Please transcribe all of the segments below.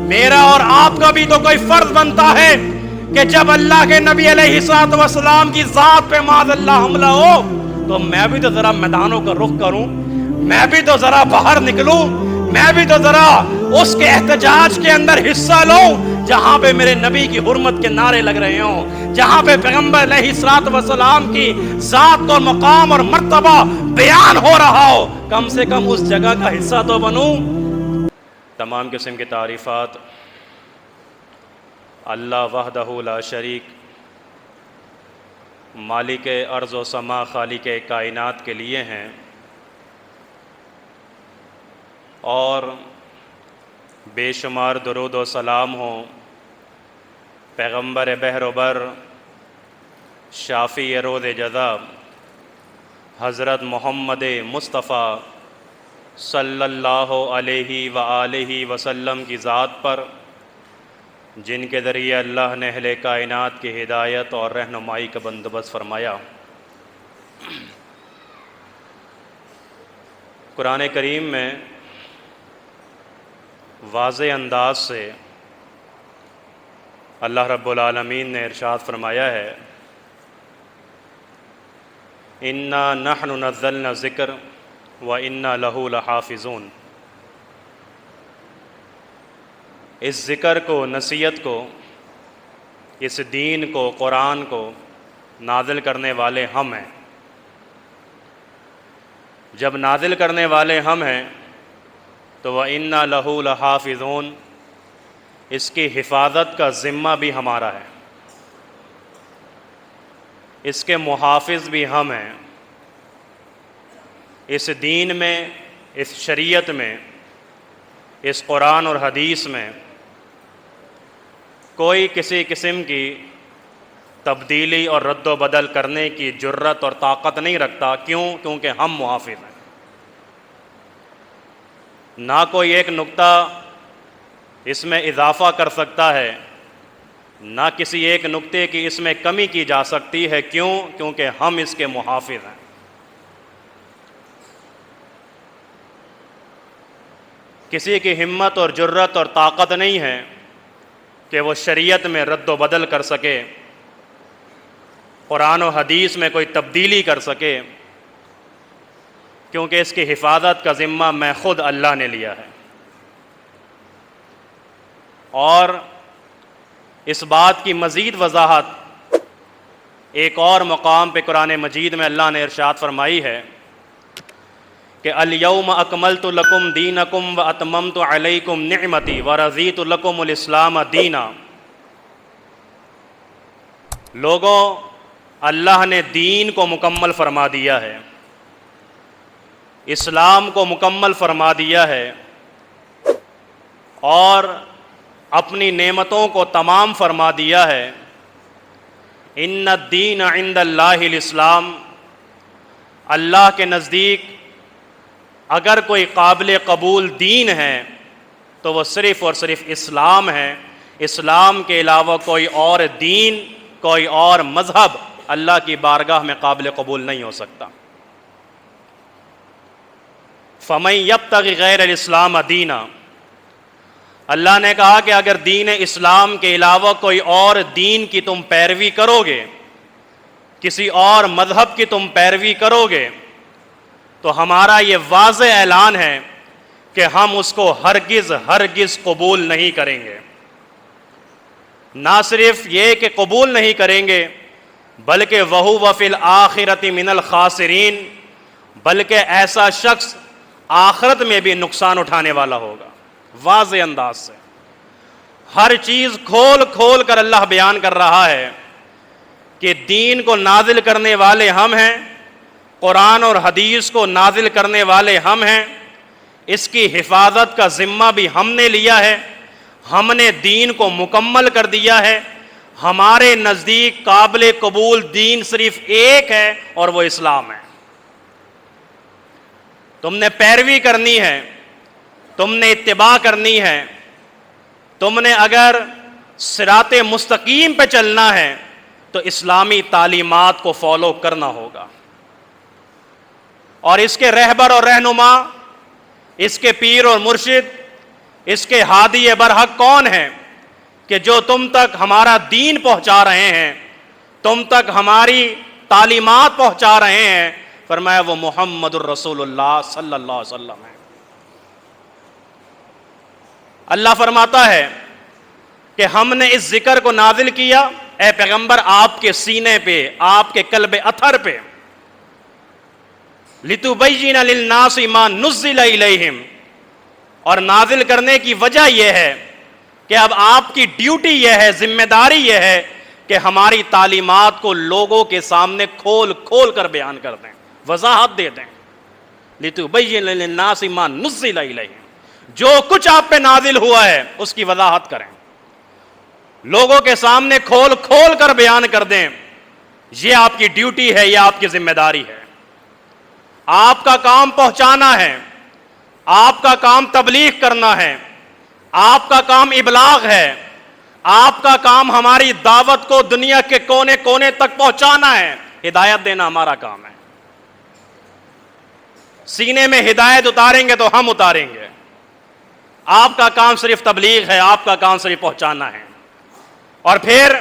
میرا اور آپ کا بھی تو کوئی فرض بنتا ہے کہ جب اللہ کے نبی علیہ الصلوۃ والسلام کی ذات پہ معاذ اللہ حملہ ہو تو میں بھی تو ذرا میدانوں کا رخ کروں، میں بھی تو ذرا باہر نکلوں، میں بھی تو ذرا اس کے احتجاج کے اندر حصہ لوں جہاں پہ میرے نبی کی حرمت کے نعرے لگ رہے ہوں، جہاں پہ پیغمبر علیہ الصلوۃ والسلام کی ذات اور مقام اور مرتبہ بیان ہو رہا ہو، کم سے کم اس جگہ کا حصہ تو بنوں۔ تمام قسم کی تعریفات اللہ وحدہ لا شریک، مالک ارض و سما، خالق کائنات کے لیے ہیں، اور بے شمار درود و سلام ہوں پیغمبر بحر و بر، شافی روز جزا، حضرت محمد مصطفیٰ صلی اللہ علیہ وآلہ وسلم کی ذات پر، جن کے ذریعے اللہ نے اہل کائنات کی ہدایت اور رہنمائی کا بندوبست فرمایا۔ قرآن کریم میں واضح انداز سے اللہ رب العالمین نے ارشاد فرمایا ہے، اِنَّا نَحْنُ نَزَّلْنَا الذِّکْرَ وَإِنَّا لَهُ لَحَافِظُونَ۔ اس ذکر کو، نصیحت کو، اس دین کو، قرآن کو نازل کرنے والے ہم ہیں۔ جب نازل کرنے والے ہم ہیں تو وَإِنَّا لَهُ لَحَافِظُونَ، اس کی حفاظت کا ذمہ بھی ہمارا ہے، اس کے محافظ بھی ہم ہیں۔ اس دین میں، اس شریعت میں، اس قرآن اور حدیث میں کوئی کسی قسم کی تبدیلی اور رد و بدل کرنے کی جرت اور طاقت نہیں رکھتا۔ کیوں؟ کیونکہ ہم محافظ ہیں۔ نہ کوئی ایک نقطہ اس میں اضافہ کر سکتا ہے، نہ کسی ایک نقطے کی اس میں کمی کی جا سکتی ہے۔ کیوں؟ کیونکہ ہم اس کے محافظ ہیں۔ کسی کی ہمت اور جرت اور طاقت نہیں ہے کہ وہ شریعت میں رد و بدل کر سکے، قرآن و حدیث میں کوئی تبدیلی کر سکے، کیونکہ اس کی حفاظت کا ذمہ میں خود اللہ نے لیا ہے۔ اور اس بات کی مزید وضاحت ایک اور مقام پہ قرآن مجید میں اللہ نے ارشاد فرمائی ہے کہ الیوم اکملت لکم دینکم واتممت علیکم نعمتی ورضیت لکم الاسلام دینا۔ لوگوں، اللہ نے دین کو مکمل فرما دیا ہے، اسلام کو مکمل فرما دیا ہے، اور اپنی نعمتوں کو تمام فرما دیا ہے۔ ان الدین عند اللہ الاسلام، اللہ کے نزدیک اگر کوئی قابل قبول دین ہے تو وہ صرف اور صرف اسلام ہے۔ اسلام کے علاوہ کوئی اور دین، کوئی اور مذہب اللہ کی بارگاہ میں قابل قبول نہیں ہو سکتا۔ فَمَن يَبْتَغِ غَيْرَ الْإِسْلَامَ دِينًا، اللہ نے کہا کہ اگر دین اسلام کے علاوہ کوئی اور دین کی تم پیروی کرو گے، کسی اور مذہب کی تم پیروی کرو گے، تو ہمارا یہ واضح اعلان ہے کہ ہم اس کو ہرگز ہرگز قبول نہیں کریں گے۔ نہ صرف یہ کہ قبول نہیں کریں گے، بلکہ وَهُوَ فِي الْآخِرَةِ مِنَ الْخَاسِرِينَ، بلکہ ایسا شخص آخرت میں بھی نقصان اٹھانے والا ہوگا۔ واضح انداز سے ہر چیز کھول کھول کر اللہ بیان کر رہا ہے کہ دین کو نازل کرنے والے ہم ہیں، قرآن اور حدیث کو نازل کرنے والے ہم ہیں، اس کی حفاظت کا ذمہ بھی ہم نے لیا ہے، ہم نے دین کو مکمل کر دیا ہے۔ ہمارے نزدیک قابل قبول دین صرف ایک ہے اور وہ اسلام ہے۔ تم نے پیروی کرنی ہے، تم نے اتباع کرنی ہے، تم نے اگر صراط مستقیم پہ چلنا ہے تو اسلامی تعلیمات کو فالو کرنا ہوگا، اور اس کے رہبر اور رہنما، اس کے پیر اور مرشد، اس کے ہادی برحق کون ہیں کہ جو تم تک ہمارا دین پہنچا رہے ہیں، تم تک ہماری تعلیمات پہنچا رہے ہیں؟ فرمایا وہ محمد الرسول اللہ صلی اللہ علیہ وسلم ہے۔ اللہ فرماتا ہے کہ ہم نے اس ذکر کو نازل کیا اے پیغمبر آپ کے سینے پہ، آپ کے قلب اطہر پہ، لِتُبَيِّنَ لِلنَّاسِ مَا نُزِّلَ إِلَيْهِمْ، اور نازل کرنے کی وجہ یہ ہے کہ اب آپ کی ڈیوٹی یہ ہے، ذمہ داری یہ ہے کہ ہماری تعلیمات کو لوگوں کے سامنے کھول کھول کر بیان کر دیں، وضاحت دے دیں۔ لِتُبَيِّنَ لِلنَّاسِ مَا نُزِّلَ إِلَيْهِمْ، جو کچھ آپ پہ نازل ہوا ہے اس کی وضاحت کریں، لوگوں کے سامنے کھول کھول کر بیان کر دیں۔ یہ آپ کی ڈیوٹی ہے، یہ آپ کی ذمہ داری ہے۔ آپ کا کام پہنچانا ہے، آپ کا کام تبلیغ کرنا ہے، آپ کا کام ابلاغ ہے، آپ کا کام ہماری دعوت کو دنیا کے کونے کونے تک پہنچانا ہے، ہدایت دینا ہمارا کام ہے۔ سینے میں ہدایت اتاریں گے تو ہم اتاریں گے، آپ کا کام صرف تبلیغ ہے، آپ کا کام صرف پہنچانا ہے۔ اور پھر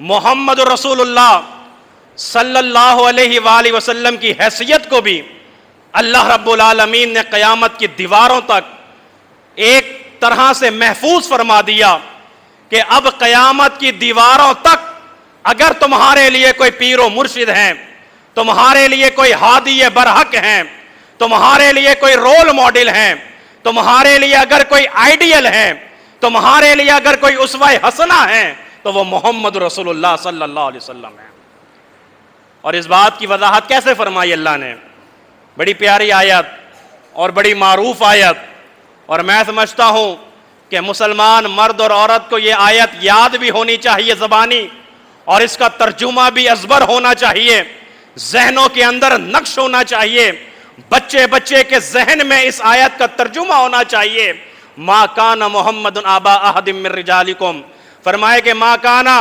محمد رسول اللہ صلی اللہ علیہ وآلہ وسلم کی حیثیت کو بھی اللہ رب العالمین نے قیامت کی دیواروں تک ایک طرح سے محفوظ فرما دیا کہ اب قیامت کی دیواروں تک اگر تمہارے لیے کوئی پیر و مرشد ہیں، تمہارے لیے کوئی ہادی برحق ہیں، تمہارے لیے کوئی رول ماڈل ہیں، تمہارے لیے اگر کوئی آئیڈیل ہیں، تمہارے لیے اگر کوئی اسوہ حسنہ ہیں، تو وہ محمد رسول اللہ صلی اللہ علیہ وسلم ہے۔ اور اس بات کی وضاحت کیسے فرمائی اللہ نے؟ بڑی پیاری آیت اور بڑی معروف آیت، اور میں سمجھتا ہوں کہ مسلمان مرد اور عورت کو یہ آیت یاد بھی ہونی چاہیے زبانی، اور اس کا ترجمہ بھی ازبر ہونا چاہیے، ذہنوں کے اندر نقش ہونا چاہیے، بچے بچے کے ذہن میں اس آیت کا ترجمہ ہونا چاہیے۔ ما کان محمد ابا احد من رجالکم، فرمائے کہ ما کانا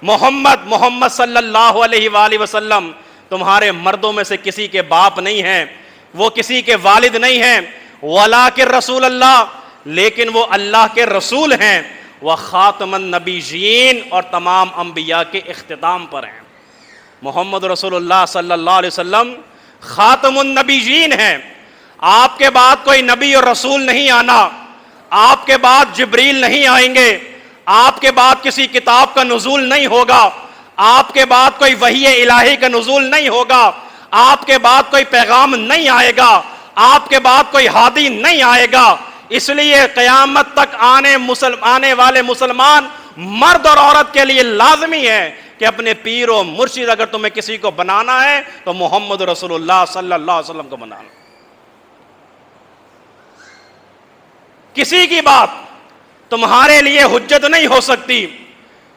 محمد صلی اللہ علیہ وآلہ وسلم تمہارے مردوں میں سے کسی کے باپ نہیں ہیں، وہ کسی کے والد نہیں ہیں، ولیکن رسول اللہ، لیکن وہ اللہ کے رسول ہیں، وخاتم النبیین، اور تمام انبیاء کے اختتام پر ہیں۔ محمد رسول اللہ صلی اللہ علیہ وسلم خاتم النبیین ہیں، آپ کے بعد کوئی نبی اور رسول نہیں آنا، آپ کے بعد جبریل نہیں آئیں گے، آپ کے بعد کسی کتاب کا نزول نہیں ہوگا، آپ کے بعد کوئی وحی الہی کا نزول نہیں ہوگا، آپ کے بعد کوئی پیغام نہیں آئے گا، آپ کے بعد کوئی ہادی نہیں آئے گا۔ اس لیے قیامت تک آنے والے مسلمان مرد اور عورت کے لیے لازمی ہے کہ اپنے پیر و مرشد اگر تمہیں کسی کو بنانا ہے تو محمد رسول اللہ صلی اللہ علیہ وسلم کو بنانا۔ کسی کی بات تمہارے لیے حجت نہیں ہو سکتی،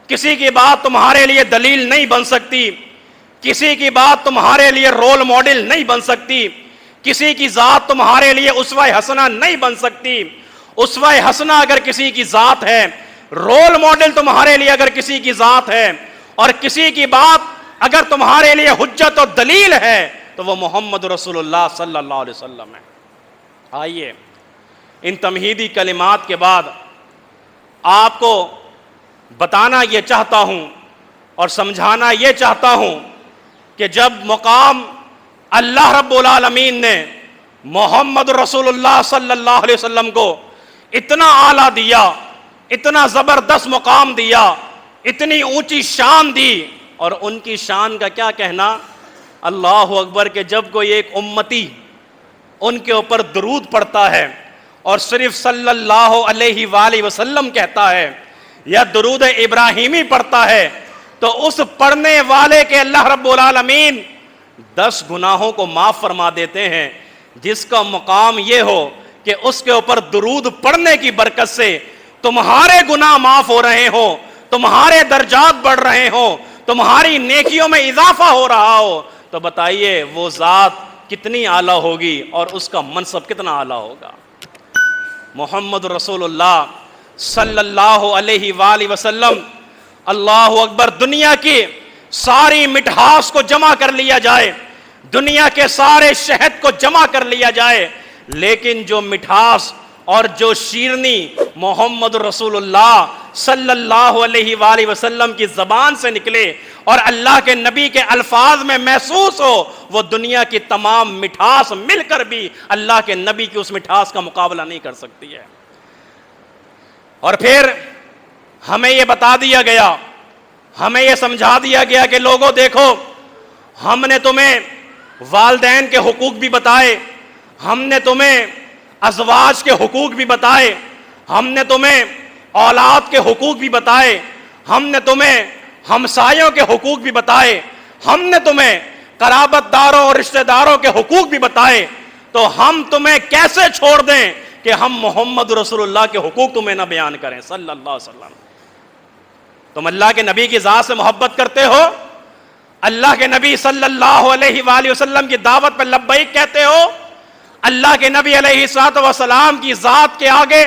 کسی کی بات تمہارے لیے دلیل نہیں بن سکتی، کسی کی بات تمہارے لیے رول ماڈل نہیں بن سکتی، کسی کی ذات تمہارے لیے اسوہ حسنہ نہیں بن سکتی۔ اسوہ حسنہ اگر کسی کی ذات ہے، رول ماڈل تمہارے لیے اگر کسی کی ذات ہے، اور کسی کی بات اگر تمہارے لیے حجت و دلیل ہے تو وہ محمد رسول اللہ صلی اللہ علیہ وسلم ہے۔ آئیے ان تمہیدی کلمات کے بعد آپ کو بتانا یہ چاہتا ہوں اور سمجھانا یہ چاہتا ہوں کہ جب مقام اللہ رب العالمین نے محمد رسول اللہ صلی اللہ علیہ وسلم کو اتنا اعلیٰ دیا، اتنا زبردست مقام دیا، اتنی اونچی شان دی، اور ان کی شان کا کیا کہنا، اللہ اکبر، کہ جب کوئی ایک امتی ان کے اوپر درود پڑھتا ہے اور صرف صلی اللہ علیہ وآلہ وسلم کہتا ہے یا درود ابراہیمی پڑھتا ہے، تو اس پڑھنے والے کے اللہ رب العالمین 10 گناہوں کو معاف فرما دیتے ہیں، جس کا مقام یہ ہو کہ اس کے اوپر درود پڑھنے کی برکت سے تمہارے گناہ معاف ہو رہے ہوں، تمہارے درجات بڑھ رہے ہوں، تمہاری نیکیوں میں اضافہ ہو رہا ہو، تو بتائیے وہ ذات کتنی اعلیٰ ہوگی اور اس کا منصب کتنا اعلیٰ ہوگا۔ محمد رسول اللہ صلی اللہ علیہ وآلہ وسلم، اللہ اکبر، دنیا کی ساری مٹھاس کو جمع کر لیا جائے، دنیا کے سارے شہد کو جمع کر لیا جائے، لیکن جو مٹھاس اور جو شیرنی محمد رسول اللہ صلی اللہ علیہ وآلہ وسلم کی زبان سے نکلے اور اللہ کے نبی کے الفاظ میں محسوس ہو، وہ دنیا کی تمام مٹھاس مل کر بھی اللہ کے نبی کی اس مٹھاس کا مقابلہ نہیں کر سکتی ہے۔ اور پھر ہمیں یہ بتا دیا گیا، ہمیں یہ سمجھا دیا گیا کہ لوگوں دیکھو، ہم نے تمہیں والدین کے حقوق بھی بتائے، ہم نے تمہیں ازواج کے حقوق بھی بتائے، ہم نے تمہیں اولاد کے حقوق بھی بتائے، ہم نے تمہیں ہمسایوں کے حقوق بھی بتائے، ہم نے تمہیں قرابت داروں اور رشتہ داروں کے حقوق بھی بتائے، تو ہم تمہیں کیسے چھوڑ دیں کہ ہم محمد رسول اللہ کے حقوق تمہیں نہ بیان کریں صلی اللہ علیہ وسلم۔ تم اللہ کے نبی کی ذات سے محبت کرتے ہو، اللہ کے نبی صلی اللہ علیہ وآلہ وسلم کی دعوت پر لبیک کہتے ہو، اللہ کے نبی علیہ الصلوۃ والسلام کی ذات کے آگے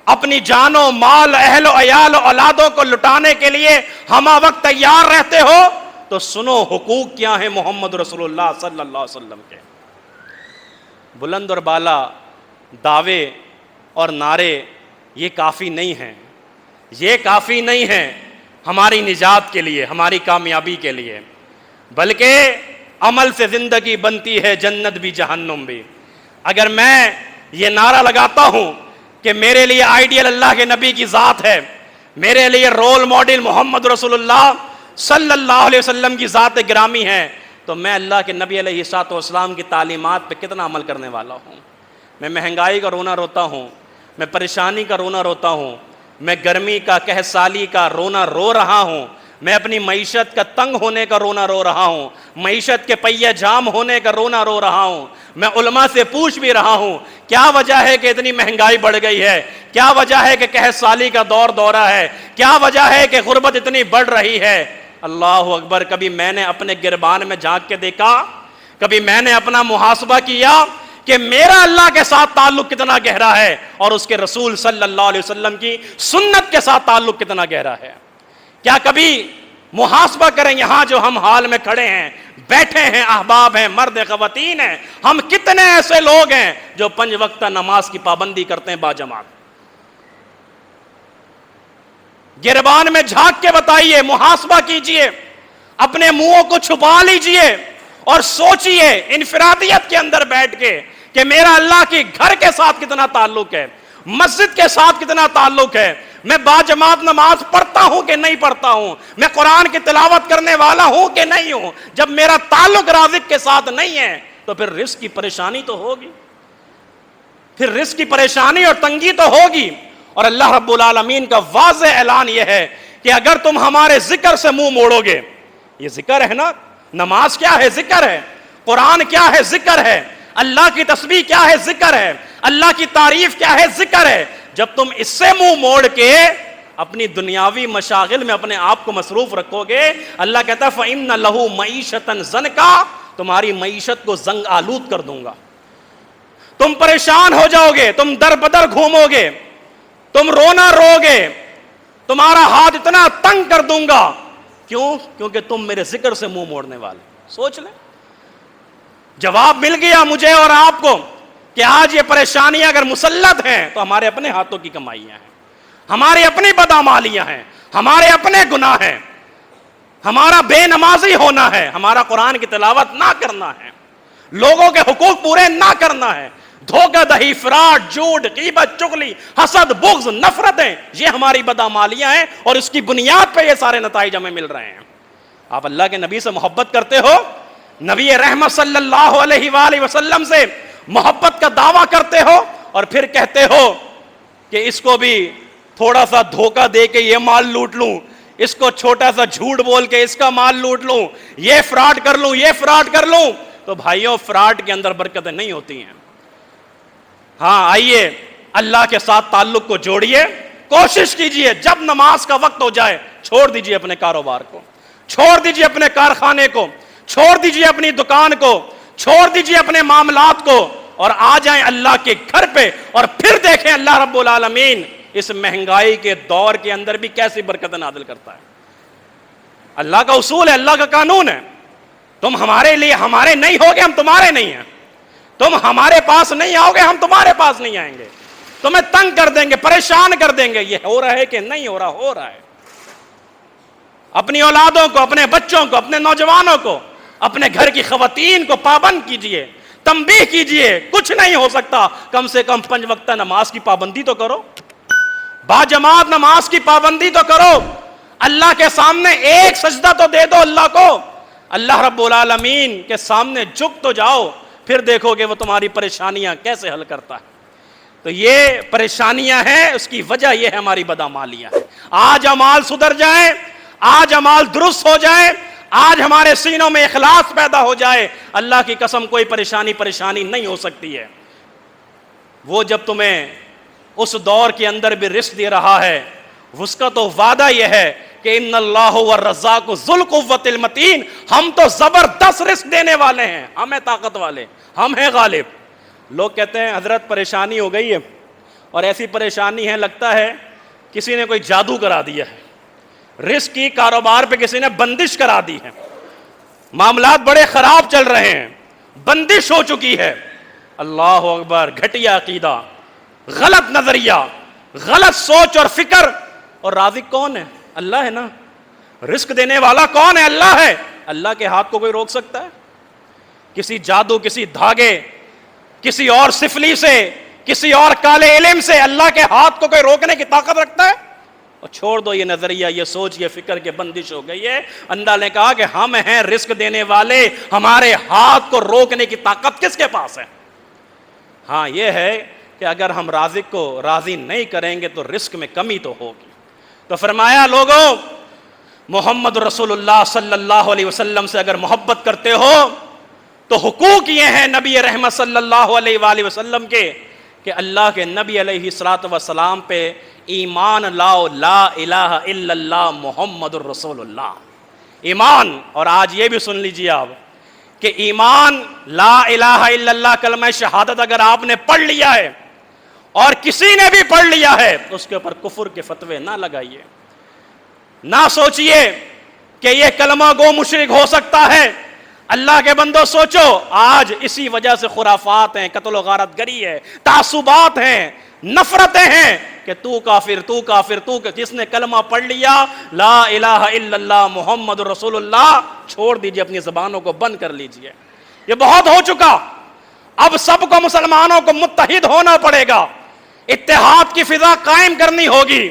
اپنی جان و مال، اہل و عیال و اولادوں کو لٹانے کے لیے ہمہ وقت تیار رہتے ہو، تو سنو حقوق کیا ہیں محمد رسول اللہ صلی اللہ علیہ وسلم کے۔ بلند اور بالا دعوے اور نعرے یہ کافی نہیں ہیں، یہ کافی نہیں ہیں ہماری نجات کے لیے، ہماری کامیابی کے لیے، بلکہ عمل سے زندگی بنتی ہے، جنت بھی جہنم بھی۔ اگر میں یہ نعرہ لگاتا ہوں کہ میرے لیے آئیڈیل اللہ کے نبی کی ذات ہے، میرے لیے رول ماڈل محمد رسول اللہ صلی اللہ علیہ وسلم کی ذات گرامی ہے، تو میں اللہ کے نبی علیہ الصلوۃ والسلام کی تعلیمات پہ کتنا عمل کرنے والا ہوں؟ میں مہنگائی کا رونا روتا ہوں، میں پریشانی کا رونا روتا ہوں، میں گرمی کا، قحط سالی کا رونا رو رہا ہوں، میں اپنی معیشت کا تنگ ہونے کا رونا رو رہا ہوں، معیشت کے پہیے جام ہونے کا رونا رو رہا ہوں، میں علماء سے پوچھ بھی رہا ہوں کیا وجہ ہے کہ اتنی مہنگائی بڑھ گئی ہے، کیا وجہ ہے کہ قحط سالی کا دورہ ہے، کیا وجہ ہے کہ غربت اتنی بڑھ رہی ہے۔ اللہ اکبر! کبھی میں نے اپنے گربان میں جھانک کے دیکھا، کبھی میں نے اپنا محاسبہ کیا کہ میرا اللہ کے ساتھ تعلق کتنا گہرا ہے اور اس کے رسول صلی اللہ علیہ وسلم کی سنت کے ساتھ تعلق کتنا گہرا ہے؟ کیا کبھی محاسبہ کریں، یہاں جو ہم حال میں کھڑے ہیں، بیٹھے ہیں، احباب ہیں، مرد خواتین ہیں، ہم کتنے ایسے لوگ ہیں جو 5 وقتہ نماز کی پابندی کرتے ہیں باجماعت؟ گربان میں جھانک کے بتائیے، محاسبہ کیجئے، اپنے منہوں کو چھپا لیجئے اور سوچئے انفرادیت کے اندر بیٹھ کے کہ میرا اللہ کی گھر کے ساتھ کتنا تعلق ہے، مسجد کے ساتھ کتنا تعلق ہے، میں باجماعت نماز پڑھتا ہوں کہ نہیں پڑھتا ہوں، میں قرآن کی تلاوت کرنے والا ہوں کہ نہیں ہوں۔ جب میرا تعلق رازق کے ساتھ نہیں ہے تو پھر رزق کی پریشانی تو ہوگی، پھر رزق کی پریشانی اور تنگی تو ہوگی۔ اور اللہ رب العالمین کا واضح اعلان یہ ہے کہ اگر تم ہمارے ذکر سے منہ موڑو گے، یہ ذکر ہے نا، نماز کیا ہے؟ ذکر ہے۔ قرآن کیا ہے؟ ذکر ہے۔ اللہ کی تسبیح کیا ہے؟ ذکر ہے۔ اللہ کی تعریف کیا ہے؟ ذکر ہے۔ جب تم اس سے منہ موڑ کے اپنی دنیاوی مشاغل میں اپنے آپ کو مصروف رکھو گے، اللہ کہتا ہے فَإِنَّ لَهُ مَعِيشَةً زَنْكَا، تمہاری معیشت کو زنگ آلود کر دوں گا، تم پریشان ہو جاؤ گے، تم در بدر گھومو گے، تم رونا رو گے، تمہارا ہاتھ اتنا تنگ کر دوں گا۔ کیوں؟ کیونکہ تم میرے ذکر سے منہ موڑنے والے۔ سوچ لیں، جواب مل گیا مجھے اور آپ کو کہ آج یہ پریشانیاں اگر مسلط ہیں تو ہمارے اپنے ہاتھوں کی کمائیاں ہیں، ہماری اپنی بدعمالیاں ہیں، ہمارے اپنے گناہ ہیں، ہمارا بے نمازی ہونا ہے، ہمارا قرآن کی تلاوت نہ کرنا ہے، لوگوں کے حقوق پورے نہ کرنا ہے، دھوکہ دہی، فراڈ، جھوٹ، غیبت، چغلی، حسد، بغض، نفرتیں، یہ ہماری بدعمالیاں ہیں اور اس کی بنیاد پہ یہ سارے نتائج ہمیں مل رہے ہیں۔ آپ اللہ کے نبی سے محبت کرتے ہو، نبی رحمت صلی اللہ علیہ وآلہ وسلم سے محبت کا دعویٰ کرتے ہو اور پھر کہتے ہو کہ اس کو بھی تھوڑا سا دھوکہ دے کے یہ مال لوٹ لوں، اس کو چھوٹا سا جھوٹ بول کے اس کا مال لوٹ لوں، یہ فراڈ کر لوں، یہ فراڈ کر لوں، تو بھائیوں فراڈ کے اندر برکتیں نہیں ہوتی ہیں۔ ہاں آئیے اللہ کے ساتھ تعلق کو جوڑیے، کوشش کیجئے جب نماز کا وقت ہو جائے چھوڑ دیجئے اپنے کاروبار کو، چھوڑ دیجئے اپنے کارخانے کو، چھوڑ دیجئے اپنی دکان کو، چھوڑ دیجئے اپنے معاملات کو اور آ جائیں اللہ کے گھر پہ، اور پھر دیکھیں اللہ رب العالمین اس مہنگائی کے دور کے اندر بھی کیسی برکت نازل کرتا ہے۔ اللہ کا اصول ہے، اللہ کا قانون ہے، تم ہمارے لیے ہمارے نہیں ہوگے، ہم تمہارے نہیں ہیں، تم ہمارے پاس نہیں آؤ گے، ہم تمہارے پاس نہیں آئیں گے، تمہیں تنگ کر دیں گے، پریشان کر دیں گے. یہ ہو رہا ہے کہ نہیں ہو رہا؟ ہو رہا ہے. اپنی اولادوں کو، اپنے بچوں کو، اپنے نوجوانوں کو، اپنے گھر کی خواتین کو پابند کیجئے، تنبیہ کیجئے. کچھ نہیں ہو سکتا، کم سے کم 5 وقتہ نماز کی پابندی تو کرو، باجماعت نماز کی پابندی تو کرو. اللہ کے سامنے ایک سجدہ تو دے دو اللہ کو. اللہ رب العالمین کے سامنے جھک تو جاؤ، پھر دیکھو گے وہ تمہاری پریشانیاں کیسے حل کرتا ہے. تو یہ پریشانیاں ہیں، اس کی وجہ یہ ہے ہماری بدعمالیاں ہیں. آج اعمال سدھر جائیں، آج اعمال درست ہو جائیں، آج ہمارے سینوں میں اخلاص پیدا ہو جائے، اللہ کی قسم کوئی پریشانی نہیں ہو سکتی ہے. وہ جب تمہیں اس دور کے اندر بھی رزق دے رہا ہے، اس کا تو وعدہ یہ ہے کہ ان اللہ والرزاق ذو القوۃ المتین. ہم تو زبردست رزق دینے والے ہیں، ہم ہیں طاقت والے، ہم ہیں غالب. لوگ کہتے ہیں حضرت پریشانی ہو گئی ہے، اور ایسی پریشانی ہے لگتا ہے کسی نے کوئی جادو کرا دیا ہے، رزق کی کاروبار پہ کسی نے بندش کرا دی ہے، معاملات بڑے خراب چل رہے ہیں، بندش ہو چکی ہے. اللہ اکبر. گھٹیا عقیدہ، غلط نظریہ، غلط سوچ اور فکر. اور رازق کون ہے؟ اللہ ہے نا. رزق دینے والا کون ہے؟ اللہ ہے. اللہ کے ہاتھ کو کوئی روک سکتا ہے؟ کسی جادو، کسی دھاگے، کسی اور سفلی سے، کسی اور کالے علم سے اللہ کے ہاتھ کو کوئی روکنے کی طاقت رکھتا ہے؟ اور چھوڑ دو یہ نظریہ، یہ سوچ، یہ فکر کے بندش ہو گئی ہے. اللہ نے کہا کہ ہم ہیں رزق دینے والے، ہمارے ہاتھ کو روکنے کی طاقت کس کے پاس ہے؟ ہاں یہ ہے کہ اگر ہم رازق کو راضی نہیں کریں گے تو رزق میں کمی تو ہوگی. تو فرمایا لوگوں، محمد رسول اللہ صلی اللہ علیہ وسلم سے اگر محبت کرتے ہو تو حقوق یہ ہیں نبی رحمت صلی اللہ علیہ وآلہ وسلم کے کہ اللہ کے نبی علیہ الصلوۃ والسلام پہ ایمان لاؤ، لا الہ الا اللہ محمد الرسول اللہ. ایمان. اور آج یہ بھی سن لیجیے آپ کہ ایمان، لا الہ الا اللہ کلمہ شہادت اگر آپ نے پڑھ لیا ہے اور کسی نے بھی پڑھ لیا ہے تو اس کے اوپر کفر کے فتوے نہ لگائیے، نہ سوچئے کہ یہ کلمہ گو مشرک ہو سکتا ہے. اللہ کے بندو سوچو، آج اسی وجہ سے خرافات ہیں، قتل و غارت گری ہے، تعصبات ہیں، نفرتیں ہیں کہ تو کافر، تو کافر، تو. جس نے کلمہ پڑھ لیا لا الہ الا اللہ محمد رسول اللہ، چھوڑ دیجئے، اپنی زبانوں کو بند کر لیجئے. یہ بہت ہو چکا. اب سب کو مسلمانوں کو متحد ہونا پڑے گا، اتحاد کی فضا قائم کرنی ہوگی.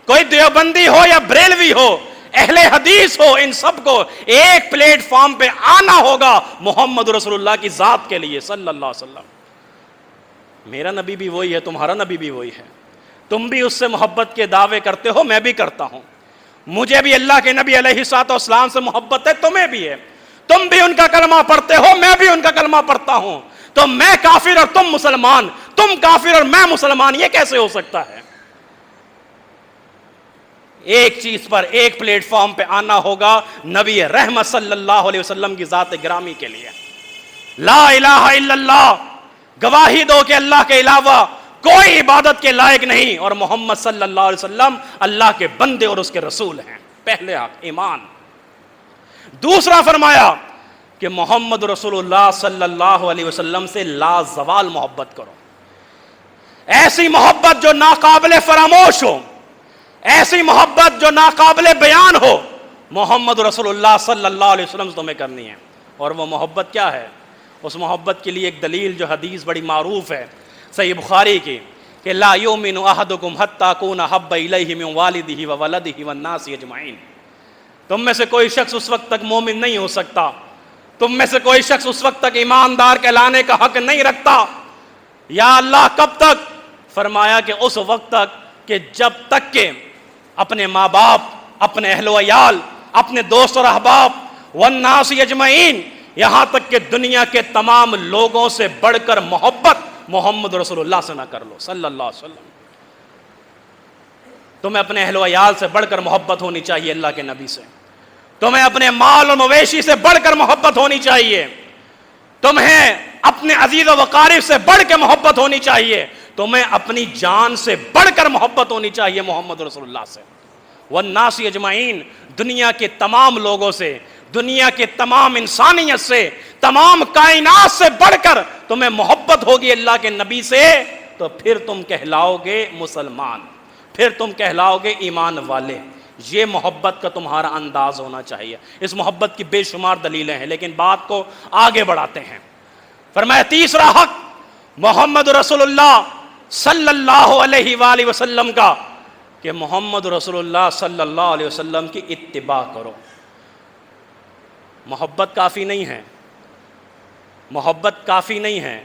کوئی دیوبندی ہو یا بریلوی ہو، اہل حدیث ہو، ان سب کو ایک پلیٹ فارم پہ آنا ہوگا محمد رسول اللہ کی ذات کے لیے صلی اللہ علیہ وسلم. میرا نبی بھی وہی ہے، تمہارا نبی بھی وہی ہے. تم بھی اس سے محبت کے دعوے کرتے ہو، میں بھی کرتا ہوں. مجھے بھی اللہ کے نبی علیہ الصلوۃ والسلام سے محبت ہے، تمہیں بھی ہے. تم بھی ان کا کلمہ پڑھتے ہو، میں بھی ان کا کلمہ پڑھتا ہوں. تو میں کافر اور تم مسلمان، تم کافر اور میں مسلمان، یہ کیسے ہو سکتا ہے؟ ایک چیز پر، ایک پلیٹ فارم پہ آنا ہوگا، نبی رحمت صلی اللہ علیہ وسلم کی ذات گرامی کے لیے. لا الہ الا اللہ، گواہی دو کہ اللہ کے علاوہ کوئی عبادت کے لائق نہیں اور محمد صلی اللہ علیہ وسلم اللہ کے بندے اور اس کے رسول ہیں. پہلے حق ایمان. دوسرا فرمایا کہ محمد رسول اللہ صلی اللہ علیہ وسلم سے لا زوال محبت کرو. ایسی محبت جو ناقابل فراموش ہو، ایسی محبت جو ناقابل بیان ہو، محمد رسول اللہ صلی اللہ علیہ وسلم سے تمہیں کرنی ہے. اور وہ محبت کیا ہے؟ اس محبت کے لیے ایک دلیل جو حدیث بڑی معروف ہے صحیح بخاری کی کہ لا یؤمن احدکم حتی اکون احب الیہ من والدہ وولدہ والناس اجمعین. تم میں سے کوئی شخص اس وقت تک مومن نہیں ہو سکتا، تم میں سے کوئی شخص اس وقت تک ایماندار کہلانے کا حق نہیں رکھتا. یا اللہ کب تک؟ فرمایا کہ اس وقت تک کہ جب تک کہ اپنے ماں باپ، اپنے اہل و عیال، اپنے دوست اور احباب والناس اجمعین، یہاں تک کہ دنیا کے تمام لوگوں سے بڑھ کر محبت محمد رسول اللہ سے نہ کر لو صلی اللہ علیہ وسلم. تمہیں اپنے اہل و عیال سے بڑھ کر محبت ہونی چاہیے اللہ کے نبی سے. تمہیں اپنے مال اور مویشی سے بڑھ کر محبت ہونی چاہیے. تمہیں اپنے عزیز و اقارب سے بڑھ کے محبت ہونی چاہیے. تمہیں اپنی جان سے بڑھ کر محبت ہونی چاہیے محمد رسول اللہ سے. والناس اجمعین، دنیا کے تمام لوگوں سے، دنیا کے تمام انسانیت سے، تمام کائنات سے بڑھ کر تمہیں محبت ہوگی اللہ کے نبی سے تو پھر تم کہلاؤ گے مسلمان، پھر تم کہلاؤ گے ایمان والے۔ یہ محبت کا تمہارا انداز ہونا چاہیے۔ اس محبت کی بے شمار دلیلیں ہیں، لیکن بات کو آگے بڑھاتے ہیں۔ فرمایا تیسرا حق محمد رسول اللہ صلی اللہ علیہ وآلہ وسلم کا، کہ محمد رسول اللہ صلی اللہ علیہ وسلم کی اتباع کرو۔ محبت کافی نہیں ہے، محبت کافی نہیں ہے،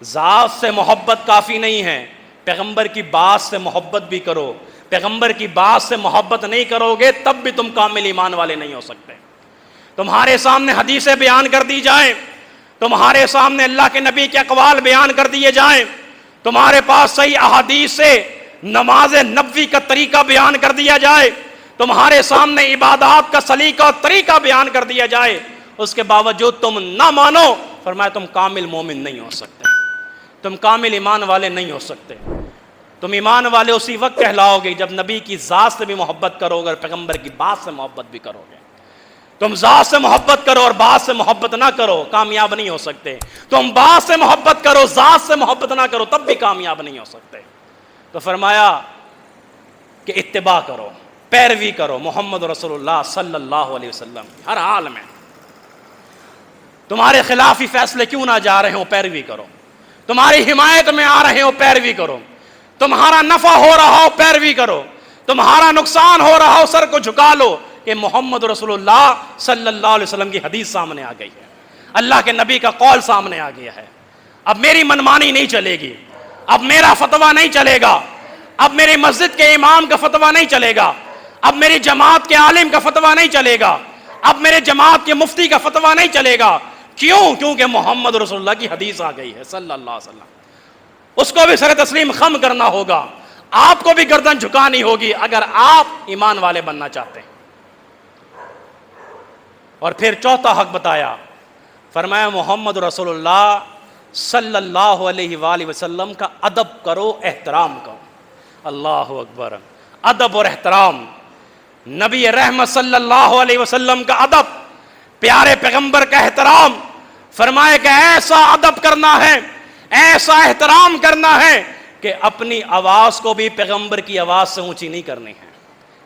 ذات سے محبت کافی نہیں ہے، پیغمبر کی بات سے محبت بھی کرو۔ پیغمبر کی بات سے محبت نہیں کرو گے تب بھی تم کامل ایمان والے نہیں ہو سکتے۔ تمہارے سامنے حدیثیں بیان کر دی جائیں، تمہارے سامنے اللہ کے نبی کے اقوال بیان کر دیے جائیں، تمہارے پاس صحیح احادیث سے نماز نبوی کا طریقہ بیان کر دیا جائے، تمہارے سامنے عبادات کا سلیقہ اور طریقہ بیان کر دیا جائے، اس کے باوجود تم نہ مانو، فرمایا تم کامل مومن نہیں ہو سکتے، تم کامل ایمان والے نہیں ہو سکتے۔ تم ایمان والے اسی وقت کہلاؤ گے جب نبی کی ذات سے بھی محبت کرو گے اور پیغمبر کی بات سے محبت بھی کرو گے۔ تم ذات سے محبت کرو اور بات سے محبت نہ کرو، کامیاب نہیں ہو سکتے۔ تم بات سے محبت کرو، ذات سے محبت نہ کرو، تب بھی کامیاب نہیں ہو سکتے۔ تو فرمایا کہ اتباع کرو، پیروی کرو محمد رسول اللہ صلی اللہ علیہ وسلم ہر حال میں۔ تمہارے خلافی فیصلے کیوں نہ جا رہے ہوں، پیروی کرو۔ تمہاری حمایت میں آ رہے ہوں، پیروی کرو۔ تمہارا نفع ہو رہا ہو، پیروی کرو۔ تمہارا نقصان ہو رہا ہو، سر کو جھکا لو کہ محمد رسول اللہ صلی اللہ علیہ وسلم کی حدیث سامنے آ گئی ہے، اللہ کے نبی کا قول سامنے آ گیا ہے۔ اب میری منمانی نہیں چلے گی، اب میرا فتویٰ نہیں چلے گا، اب میری مسجد کے امام کا فتویٰ نہیں چلے گا، اب میری جماعت کے عالم کا فتویٰ نہیں چلے گا، اب میرے جماعت کے مفتی کا فتویٰ نہیں چلے گا۔ کیوں؟ کیونکہ محمد رسول اللہ کی حدیث آ گئی ہے صلی اللہ علیہ وسلم۔ اس کو بھی سر تسلیم خم کرنا ہوگا، آپ کو بھی گردن جھکانی ہوگی اگر آپ ایمان والے بننا چاہتے ہیں۔ اور پھر چوتھا حق بتایا، فرمایا محمد رسول اللہ صلی اللہ علیہ وآلہ وسلم کا ادب کرو، احترام کرو۔ اللہ اکبر، ادب اور احترام، نبی رحمت صلی اللہ علیہ وسلم کا ادب، پیارے پیغمبر کا احترام۔ فرمایا کہ ایسا ادب کرنا ہے، ایسا احترام کرنا ہے کہ اپنی آواز کو بھی پیغمبر کی آواز سے اونچی نہیں کرنی ہے۔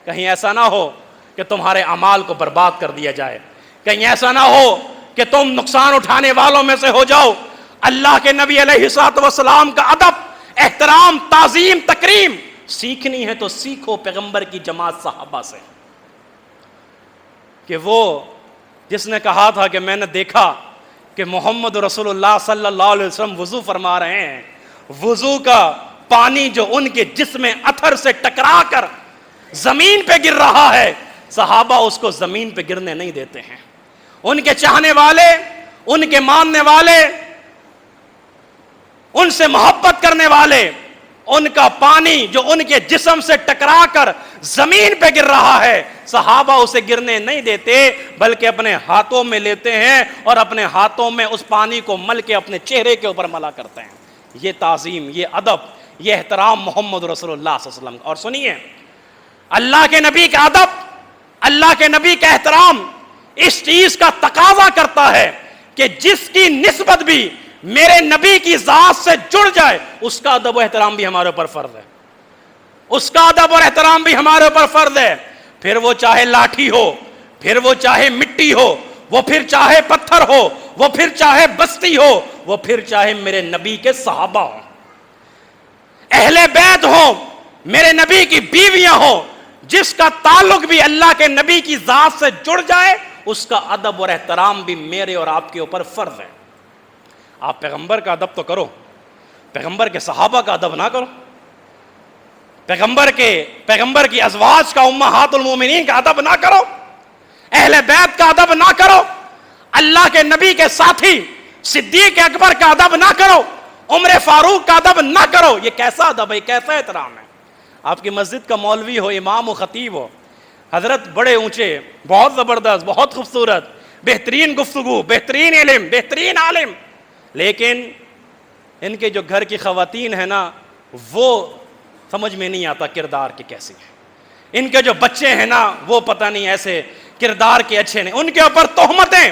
کہیں ایسا نہ ہو کہ تمہارے اعمال کو برباد کر دیا جائے، کہیں ایسا نہ ہو کہ تم نقصان اٹھانے والوں میں سے ہو جاؤ۔ اللہ کے نبی علیہ الصلوۃ والسلام کا ادب، احترام، تعظیم، تکریم سیکھنی ہے تو سیکھو پیغمبر کی جماعت صحابہ سے، کہ وہ جس نے کہا تھا کہ میں نے دیکھا کہ محمد رسول اللہ صلی اللہ علیہ وسلم وضو فرما رہے ہیں، وضو کا پانی جو ان کے جسم اتھر سے ٹکرا کر زمین پہ گر رہا ہے، صحابہ اس کو زمین پہ گرنے نہیں دیتے ہیں۔ ان کے چاہنے والے، ان کے ماننے والے، ان سے محبت کرنے والے، ان کا پانی جو ان کے جسم سے ٹکرا کر زمین پہ گر رہا ہے، صحابہ اسے گرنے نہیں دیتے بلکہ اپنے ہاتھوں میں لیتے ہیں اور اپنے ہاتھوں میں اس پانی کو مل کے اپنے چہرے کے اوپر ملا کرتے ہیں۔ یہ تعظیم، یہ ادب، یہ احترام محمد رسول اللہ صلی اللہ علیہ وسلم۔ اور سنیے، اللہ کے نبی کا ادب، اللہ کے نبی کا احترام اس چیز کا تقاضا کرتا ہے کہ جس کی نسبت بھی میرے نبی کی ذات سے جڑ جائے، اس کا ادب و احترام بھی ہمارے اوپر فرض ہے، اس کا ادب اور احترام بھی ہمارے اوپر فرض ہے۔ پھر وہ چاہے لاٹھی ہو، پھر وہ چاہے مٹی ہو، وہ پھر چاہے پتھر ہو، وہ پھر چاہے بستی ہو، وہ پھر چاہے میرے نبی کے صحابہ ہوں، اہل بیت ہوں، میرے نبی کی بیویاں ہوں، جس کا تعلق بھی اللہ کے نبی کی ذات سے جڑ جائے، اس کا ادب اور احترام بھی میرے اور آپ کے اوپر فرض ہے۔ آپ پیغمبر کا ادب تو کرو، پیغمبر کے صحابہ کا ادب نہ کرو، پیغمبر کی ازواج کا، امہات المومنین کا ادب نہ کرو، اہل بیت کا ادب نہ کرو، اللہ کے نبی کے ساتھی صدیق اکبر کا ادب نہ کرو، عمر فاروق کا ادب نہ کرو۔ یہ کیسا ادب ہے، کیسا احترام ہے؟ آپ کی مسجد کا مولوی ہو، امام ہو، خطیب ہو، حضرت بڑے اونچے، بہت زبردست، بہت خوبصورت، بہترین گفتگو، بہترین علم، بہترین عالم، لیکن ان کے جو گھر کی خواتین ہیں نا، وہ سمجھ میں نہیں آتا کردار کے کیسے ہیں۔ ان کے جو بچے ہیں نا، وہ پتہ نہیں ایسے کردار کے اچھے نہیں، ان کے اوپر تہمتیں،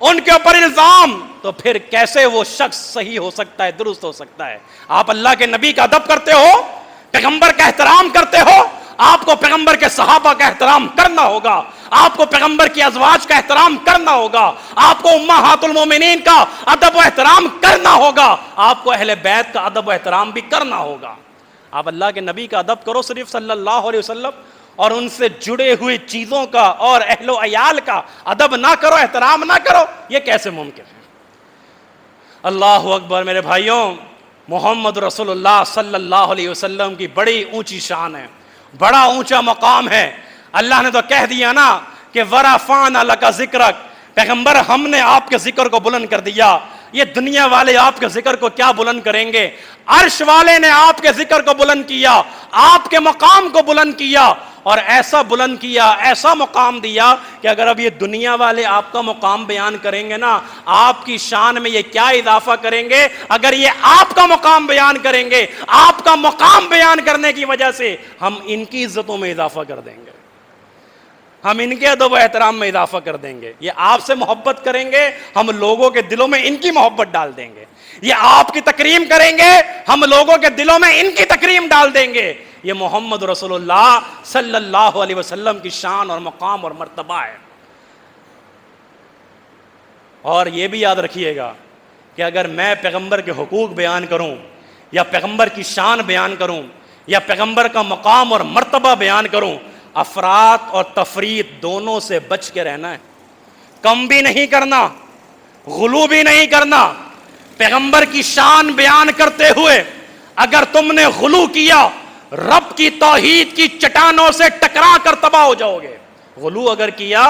ان کے اوپر الزام، تو تو پھر کیسے وہ شخص صحیح ہو سکتا ہے, درست ہو سکتا ہے؟ آپ اللہ کے نبی کا ادب کرتے ہو, پیغمبر کا احترام کرتے ہو, آپ کو پیغمبر کے صحابہ کا احترام کرنا ہوگا, آپ کو پیغمبر کی ازواج کا احترام کرنا ہوگا, آپ کو امہات المومنین کا ادب و احترام کرنا ہوگا, آپ کو اہل بیت کا ادب و احترام بھی کرنا ہوگا. آپ اللہ کے نبی کا ادب کرو صرف صلی اللہ علیہ وسلم, اور ان سے جڑے ہوئی چیزوں کا اور اہل و عیال کا ادب نہ کرو, احترام نہ کرو, یہ کیسے ممکن ہے؟ اللہ اکبر. میرے بھائیوں, محمد رسول اللہ صلی اللہ علیہ وسلم کی بڑی اونچی شان ہے, بڑا اونچا مقام ہے. اللہ نے تو کہہ دیا نا کہ وَرَفَعْنَا لَكَ ذِكْرَكَ, پیغمبر ہم نے آپ کے ذکر کو بلند کر دیا. یہ دنیا والے آپ کے ذکر کو کیا بلند کریں گے؟ عرش والے نے آپ کے ذکر کو بلند کیا, آپ کے مقام کو بلند کیا, اور ایسا بلند کیا, ایسا مقام دیا کہ اگر اب یہ دنیا والے آپ کا مقام بیان کریں گے نا, آپ کی شان میں یہ کیا اضافہ کریں گے؟ اگر یہ آپ کا مقام بیان کریں گے, آپ کا مقام بیان کرنے کی وجہ سے ہم ان کی عزتوں میں اضافہ کر دیں گے, ہم ان کے ادب و احترام میں اضافہ کر دیں گے. یہ آپ سے محبت کریں گے, ہم لوگوں کے دلوں میں ان کی محبت ڈال دیں گے. یہ آپ کی تکریم کریں گے, ہم لوگوں کے دلوں میں ان کی تکریم ڈال دیں گے. یہ محمد رسول اللہ صلی اللہ علیہ وسلم کی شان اور مقام اور مرتبہ ہے. اور یہ بھی یاد رکھیے گا کہ اگر میں پیغمبر کے حقوق بیان کروں, یا پیغمبر کی شان بیان کروں, یا پیغمبر کا مقام اور مرتبہ بیان کروں, افراط اور تفریط دونوں سے بچ کے رہنا ہے. کم بھی نہیں کرنا, غلو بھی نہیں کرنا. پیغمبر کی شان بیان کرتے ہوئے اگر تم نے غلو کیا, رب کی توحید کی چٹانوں سے ٹکرا کر تباہ ہو جاؤ گے. غلو اگر کیا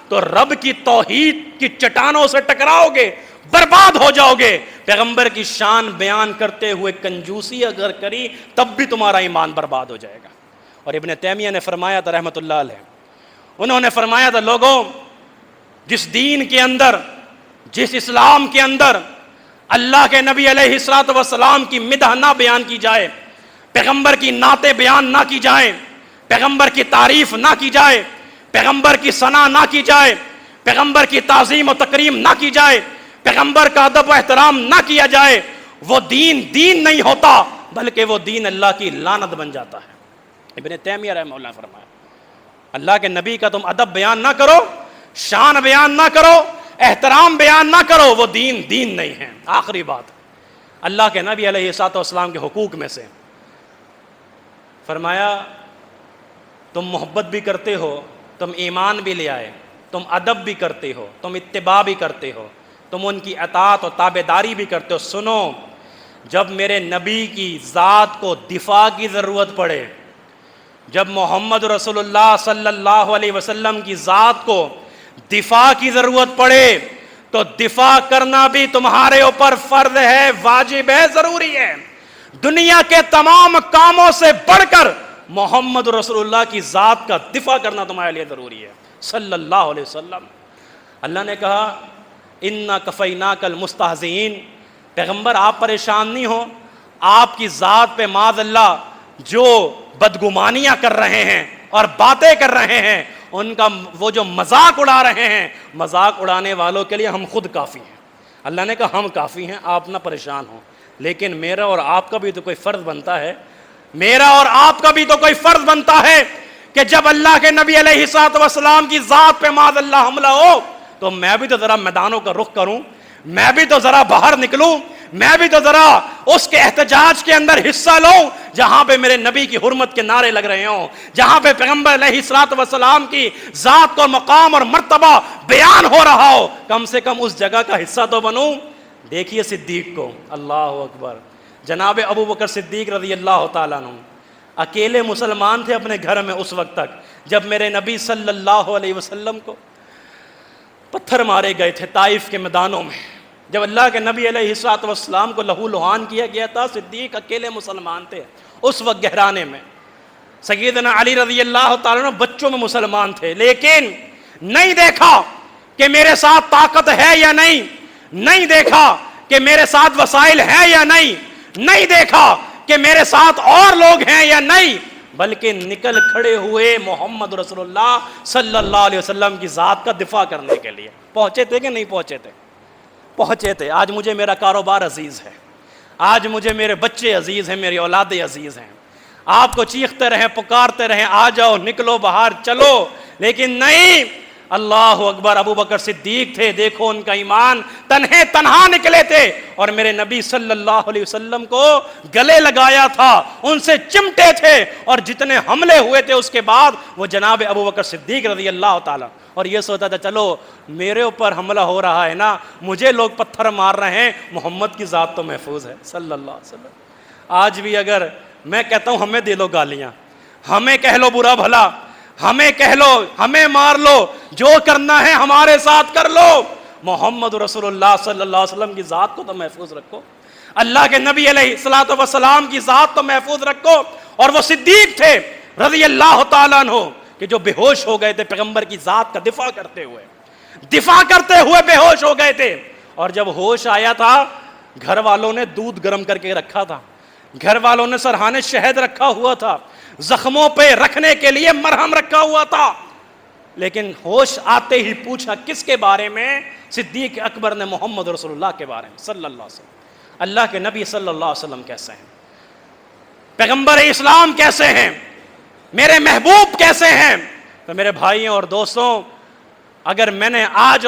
تو رب کی توحید کی چٹانوں سے ٹکراؤ گے, برباد ہو جاؤ گے. پیغمبر کی شان بیان کرتے ہوئے کنجوسی اگر کری تب بھی تمہارا ایمان برباد ہو جائے گا. اور ابن تیمیہ نے فرمایا تھا رحمۃ اللہ علیہ, انہوں نے فرمایا تھا, لوگوں, جس دین کے اندر, جس اسلام کے اندر اللہ کے نبی علیہ الصلوۃ والسلام کی مدح نہ بیان کی جائے, پیغمبر کی نعتیں بیان نہ کی جائیں, پیغمبر کی تعریف نہ کی جائے, پیغمبر کی ثنا نہ کی جائے, پیغمبر کی تعظیم و تکریم نہ کی جائے, پیغمبر کا ادب و احترام نہ کیا جائے, وہ دین دین نہیں ہوتا, بلکہ وہ دین اللہ کی لعنت بن جاتا ہے. ابن تیمیہ رحمہ اللہ نے فرمایا, اللہ کے نبی کا تم ادب بیان نہ کرو, شان بیان نہ کرو, احترام بیان نہ کرو, وہ دین دین نہیں ہے. آخری بات, اللہ کے نبی علیہ الصلوۃ والسلام کے حقوق میں سے فرمایا, تم محبت بھی کرتے ہو, تم ایمان بھی لے آئے, تم ادب بھی کرتے ہو, تم اتباع بھی کرتے ہو, تم ان کی اطاعت و تابعداری بھی کرتے ہو. سنو, جب میرے نبی کی ذات کو دفاع کی ضرورت پڑے, جب محمد رسول اللہ صلی اللہ علیہ وسلم کی ذات کو دفاع کی ضرورت پڑے, تو دفاع کرنا بھی تمہارے اوپر فرض ہے, واجب ہے, ضروری ہے. دنیا کے تمام کاموں سے بڑھ کر محمد رسول اللہ کی ذات کا دفاع کرنا تمہارے لیے ضروری ہے صلی اللہ علیہ وسلم. اللہ نے کہا, اِنَّا كَفَيْنَاكَ الْمُسْتَهْزِئِينَ, پیغمبر آپ پریشان نہیں ہو, آپ کی ذات پہ معاذ اللہ جو بدگمانیاں کر رہے ہیں اور باتیں کر رہے ہیں, ان کا وہ جو مذاق اڑا رہے ہیں, مذاق اڑانے والوں کے لیے ہم خود کافی ہیں. اللہ نے کہا ہم کافی ہیں, آپ نہ پریشان ہوں. لیکن میرا اور آپ کا بھی تو کوئی فرض بنتا ہے, میرا اور آپ کا بھی تو کوئی فرض بنتا ہے کہ جب اللہ کے نبی علیہ الصلوۃ والسلام کی ذات پہ معاذ اللہ حملہ ہو, تو میں بھی تو ذرا میدانوں کا رخ کروں, میں بھی تو ذرا باہر نکلوں, میں بھی تو ذرا اس کے احتجاج کے اندر حصہ لوں جہاں پہ میرے نبی کی حرمت کے نعرے لگ رہے ہوں, جہاں پہ پیغمبر علیہ الصلوۃ والسلام کی ذات اور مقام اور مرتبہ بیان ہو رہا ہو. کم سے کم اس جگہ کا حصہ تو بنوں. دیکھیے صدیق کو, اللہ اکبر, جناب ابو بکر صدیق رضی اللہ تعالیٰ عنہ اکیلے مسلمان تھے اپنے گھر میں اس وقت تک جب میرے نبی صلی اللہ علیہ وسلم کو پتھر مارے گئے تھے طائف کے میدانوں میں. جب اللہ کے نبی علیہ الصلوۃ والسلام کو لہو لہان کیا گیا تھا, صدیق اکیلے مسلمان تھے اس وقت گہرانے میں. سیدنا علی رضی اللہ تعالیٰ عنہ بچوں میں مسلمان تھے, لیکن نہیں دیکھا کہ میرے ساتھ طاقت ہے یا نہیں, نہیں دیکھا کہ میرے ساتھ وسائل ہیں یا نہیں, نہیں دیکھا کہ میرے ساتھ اور لوگ ہیں یا نہیں, بلکہ نکل کھڑے ہوئے محمد رسول اللہ صلی اللہ علیہ وسلم کی ذات کا دفاع کرنے کے لیے. پہنچے تھے کہ نہیں پہنچے تھے؟ پہنچے تھے. آج مجھے میرا کاروبار عزیز ہے, آج مجھے میرے بچے عزیز ہیں, میری اولادیں عزیز ہیں. آپ کو چیختے رہیں, پکارتے رہیں, آ جاؤ, نکلو باہر, چلو, لیکن نہیں. اللہ اکبر, ابو بکر صدیق تھے, دیکھو ان کا ایمان, تنہا نکلے تھے اور میرے نبی صلی اللہ علیہ وسلم کو گلے لگایا تھا, ان سے چمٹے تھے, اور جتنے حملے ہوئے تھے اس کے بعد وہ جناب ابو بکر صدیق رضی اللہ تعالیٰ, اور یہ سوچا تھا چلو میرے اوپر حملہ ہو رہا ہے نا, مجھے لوگ پتھر مار رہے ہیں, محمد کی ذات تو محفوظ ہے صلی اللہ علیہ وسلم. آج بھی اگر میں کہتا ہوں ہمیں دے لو گالیاں, ہمیں کہہ لو برا بھلا, ہمیں کہہ لو, ہمیں مار لو, جو کرنا ہے ہمارے ساتھ کر لو, محمد رسول اللہ صلی اللہ علیہ وسلم کی ذات کو تو محفوظ رکھو, اللہ کے نبی علیہ الصلوۃ والسلام کی ذات تو محفوظ رکھو. اور وہ صدیق تھے رضی اللہ تعالیٰ عنہ کہ جو بے ہوش ہو گئے تھے پیغمبر کی ذات کا دفاع کرتے ہوئے بے ہوش ہو گئے تھے. اور جب ہوش آیا تھا, گھر والوں نے دودھ گرم کر کے رکھا تھا, گھر والوں نے سرہانے شہد رکھا ہوا تھا, زخموں پہ رکھنے کے لیے مرہم رکھا ہوا تھا, لیکن ہوش آتے ہی پوچھا کس کے بارے میں؟ صدیق اکبر نے محمد رسول اللہ کے بارے میں صلی اللہ علیہ وسلم. اللہ کے نبی صلی اللہ علیہ وسلم کیسے ہیں, پیغمبر اسلام کیسے ہیں, میرے محبوب کیسے ہیں؟ تو میرے بھائیوں اور دوستوں, اگر میں نے آج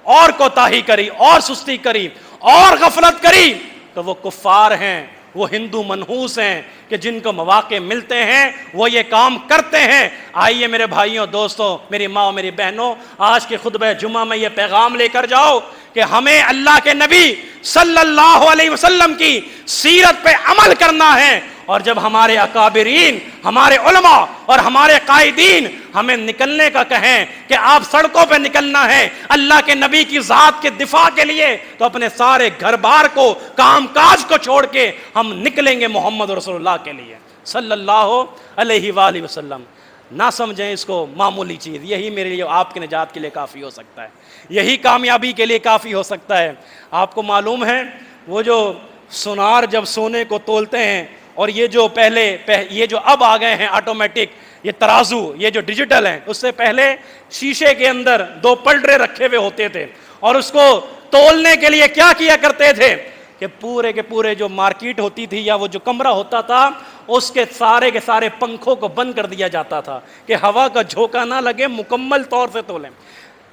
اور کوتاہی کری, اور سستی کری, اور غفلت کری, تو وہ کفار ہیں, وہ ہندو منحوس ہیں کہ جن کو مواقع ملتے ہیں وہ یہ کام کرتے ہیں. آئیے میرے بھائیوں دوستوں, میری ماں میری بہنوں, آج کے خطبہ جمعہ میں یہ پیغام لے کر جاؤ کہ ہمیں اللہ کے نبی صلی اللہ علیہ وسلم کی سیرت پہ عمل کرنا ہے. اور جب ہمارے اکابرین, ہمارے علماء اور ہمارے قائدین ہمیں نکلنے کا کہیں کہ آپ سڑکوں پہ نکلنا ہے اللہ کے نبی کی ذات کے دفاع کے لیے, تو اپنے سارے گھر بار کو, کام کاج کو چھوڑ کے ہم نکلیں گے محمد رسول اللہ کے لیے صلی اللہ علیہ وآلہ وسلم. نہ سمجھیں اس کو معمولی چیز, یہی میرے لیے آپ کی نجات کے لیے کافی ہو سکتا ہے, یہی کامیابی کے لیے کافی ہو سکتا ہے. آپ کو معلوم ہے وہ جو سونار جب سونے کو تولتے ہیں, اور یہ جو یہ جو اب آ گئے ہیں آٹومیٹک, یہ ترازو, یہ جو ڈیجیٹل ہیں, اس سے پہلے شیشے کے اندر 2 پلڑے رکھے ہوئے ہوتے تھے, اور اس کو تولنے کے لیے کیا کیا کرتے تھے کہ پورے کے پورے جو مارکیٹ ہوتی تھی یا وہ جو کمرہ ہوتا تھا, اس کے سارے پنکھوں کو بند کر دیا جاتا تھا کہ ہوا کا جھونکا نہ لگے, مکمل طور سے تولیں.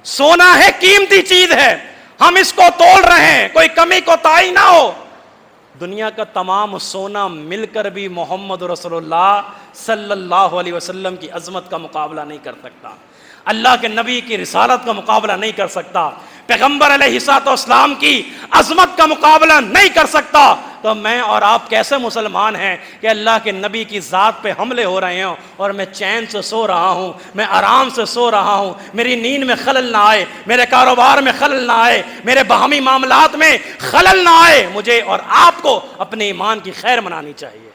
سونا ہے, قیمتی چیز ہے, ہم اس کو تول رہے ہیں, کوئی کمی کوتاہی نہ ہو. دنیا کا تمام سونا مل کر بھی محمد رسول اللہ صلی اللہ علیہ وسلم کی عظمت کا مقابلہ نہیں کر سکتا, اللہ کے نبی کی رسالت کا مقابلہ نہیں کر سکتا, پیغمبر علیہ السلام کی عظمت کا مقابلہ نہیں کر سکتا. تو میں اور آپ کیسے مسلمان ہیں کہ اللہ کے نبی کی ذات پہ حملے ہو رہے ہیں اور میں چین سے سو رہا ہوں, میں آرام سے سو رہا ہوں, میری نیند میں خلل نہ آئے, میرے کاروبار میں خلل نہ آئے, میرے باہمی معاملات میں خلل نہ آئے. مجھے اور آپ کو اپنے ایمان کی خیر منانی چاہیے.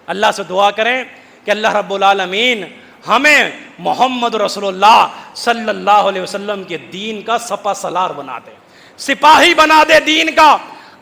اللہ سے دعا کریں کہ اللہ رب العالمین ہمیں محمد رسول اللہ صلی اللہ علیہ وسلم کے دین کا سپہ سالار بنا دے, سپاہی بنا دے دین کا,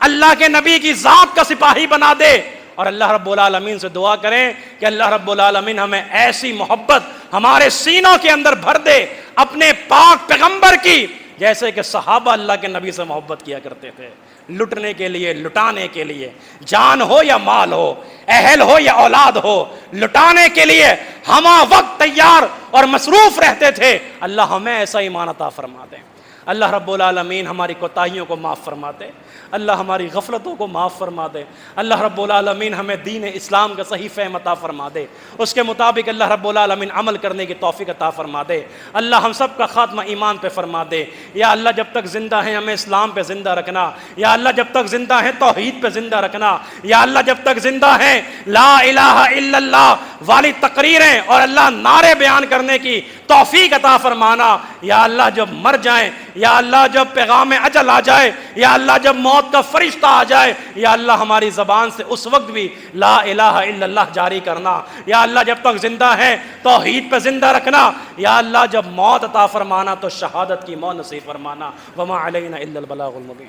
اللہ کے نبی کی ذات کا سپاہی بنا دے. اور اللہ رب العالمین سے دعا کریں کہ اللہ رب العالمین ہمیں ایسی محبت ہمارے سینوں کے اندر بھر دے اپنے پاک پیغمبر کی, جیسے کہ صحابہ اللہ کے نبی سے محبت کیا کرتے تھے, لٹنے کے لیے, لٹانے کے لیے, جان ہو یا مال ہو, اہل ہو یا اولاد ہو, لٹانے کے لیے ہمہ وقت تیار اور مصروف رہتے تھے. اللہ ہمیں ایسا ایمان عطا فرما دے. اللہ رب العالمین ہماری کوتاہیوں کو معاف فرما دے, اللہ ہماری غفلتوں کو معاف فرما دے. اللہ رب العالمین ہمیں دین اسلام کا صحیح فہم عطا فرما دے, اس کے مطابق اللہ رب العالمین عمل کرنے کی توفیق عطا فرما دے. اللہ ہم سب کا خاتمہ ایمان پہ فرما دے. یا اللہ جب تک زندہ ہیں ہمیں اسلام پہ زندہ رکھنا, یا اللہ جب تک زندہ ہیں توحید پہ زندہ رکھنا, یا اللہ جب تک زندہ ہیں لا الہ الا اللہ والی تقریریں اور اللہ نعرے بیان کرنے کی توفیق عطا فرمانا. یا اللہ جب مر جائیں, یا اللہ جب پیغام اجل آ جائے, یا اللہ جب موت کا فرشتہ آ جائے, یا اللہ ہماری زبان سے اس وقت بھی لا الہ الا اللہ جاری کرنا. یا اللہ جب تک زندہ ہیں توحید پہ زندہ رکھنا. یا اللہ جب موت عطا فرمانا تو شہادت کی موت نصیب فرمانا. وما علینا الا البلاغ المبین.